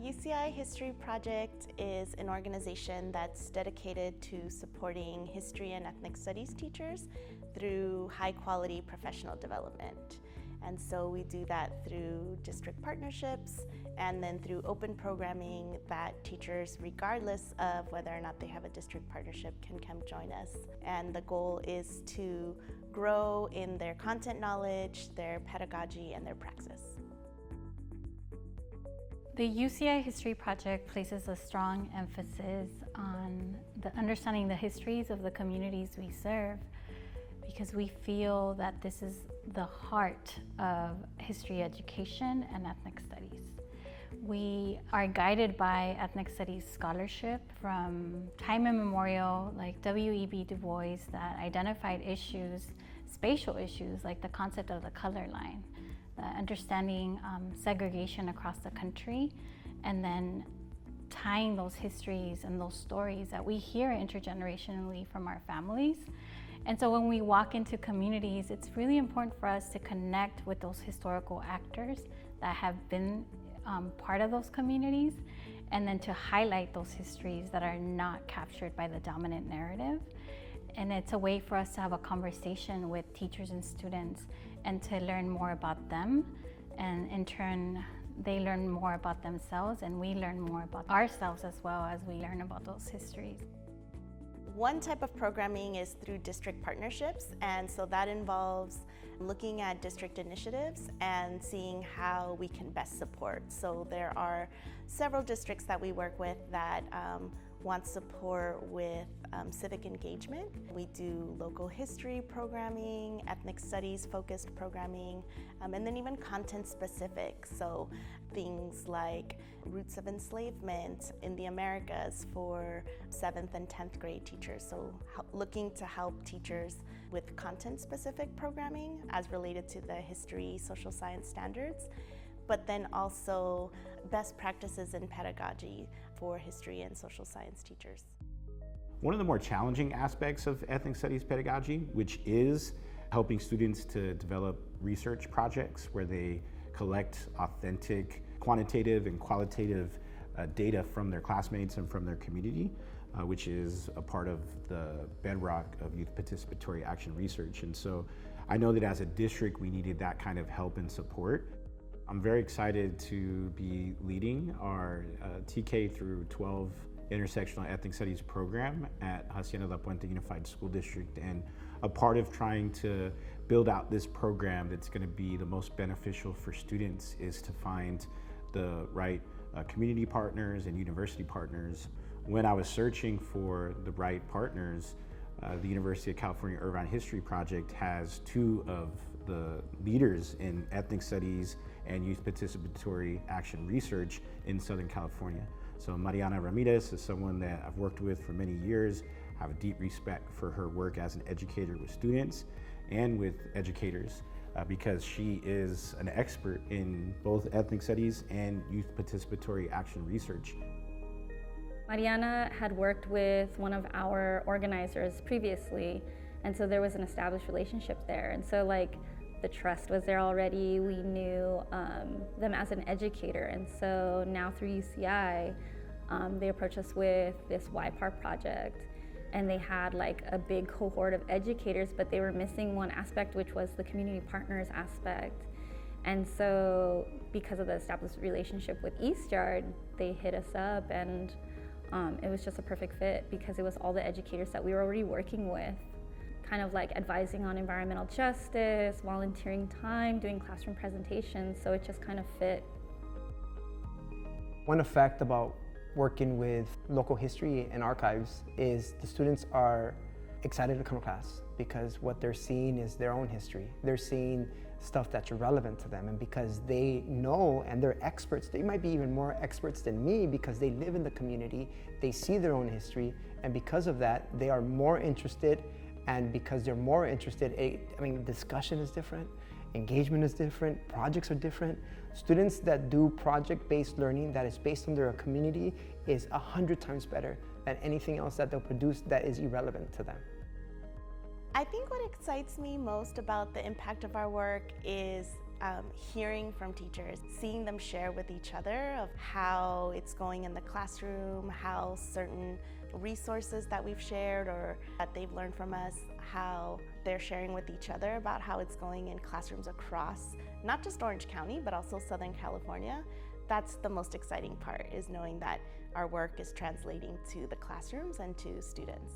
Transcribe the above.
UCI History Project is an organization that's dedicated to supporting history and ethnic studies teachers through high-quality professional development. And so we do that through district partnerships and then through open programming that teachers, regardless of whether or not they have a district partnership, can come join us. And the goal is to grow in their content knowledge, their pedagogy, and their praxis. The UCI History Project places a strong emphasis on understanding the histories of the communities we serve, because we feel that this is the heart of history education and ethnic studies. We are guided by ethnic studies scholarship from time immemorial, like W.E.B. Du Bois, that identified issues, spatial issues, like the concept of the color line, understanding segregation across the country, and then tying those histories and those stories that we hear intergenerationally from our families. And so when we walk into communities, it's really important for us to connect with those historical actors that have been part of those communities, and then to highlight those histories that are not captured by the dominant narrative. And it's a way for us to have a conversation with teachers and students and to learn more about them. And in turn, they learn more about themselves and we learn more about ourselves as well as we learn about those histories. One type of programming is through district partnerships, and so that involves looking at district initiatives and seeing how we can best support. So there are several districts that we work with that want support with civic engagement. We do local history programming, ethnic studies focused programming, and then even content specific. So things like roots of enslavement in the Americas for 7th and 10th grade teachers. So looking to help teachers with content specific programming as related to the history, social science standards, but then also best practices in pedagogy for history and social science teachers. One of the more challenging aspects of ethnic studies pedagogy, which is helping students to develop research projects where they collect authentic quantitative and qualitative data from their classmates and from their community, which is a part of the bedrock of youth participatory action research. And so I know that as a district, we needed that kind of help and support. I'm very excited to be leading our TK through 12 intersectional ethnic studies program at Hacienda La Puente Unified School District, and a part of trying to build out this program that's going to be the most beneficial for students is to find the right community partners and university partners. When I was searching for the right partners, the University of California Irvine History Project has two of the leaders in ethnic studies and youth participatory action research in Southern California. So Mariana Ramirez is someone that I've worked with for many years. I have a deep respect for her work as an educator with students and with educators because she is an expert in both ethnic studies and youth participatory action research. Mariana had worked with one of our organizers previously, and so there was an established relationship there. And so the trust was there already. We knew them as an educator, and so now through UCI, they approached us with this YPAR project, and they had a big cohort of educators, but they were missing one aspect, which was the community partners aspect. And so because of the established relationship with East Yard, they hit us up, and it was just a perfect fit because it was all the educators that we were already working with, kind of advising on environmental justice, volunteering time, doing classroom presentations, so it just kind of fit. One effect about working with local history and archives is the students are excited to come to class because what they're seeing is their own history. They're seeing stuff that's relevant to them, and because they know and they're experts, they might be even more experts than me because they live in the community, they see their own history, and because of that, they are more interested. And because they're more interested, discussion is different, engagement is different, projects are different. Students that do project-based learning that is based on their community is 100 times better than anything else that they'll produce that is irrelevant to them. I think what excites me most about the impact of our work is hearing from teachers, seeing them share with each other of how it's going in the classroom, how certain resources that we've shared or that they've learned from us, how they're sharing with each other about how it's going in classrooms across not just Orange County, but also Southern California. That's the most exciting part, is knowing that our work is translating to the classrooms and to students.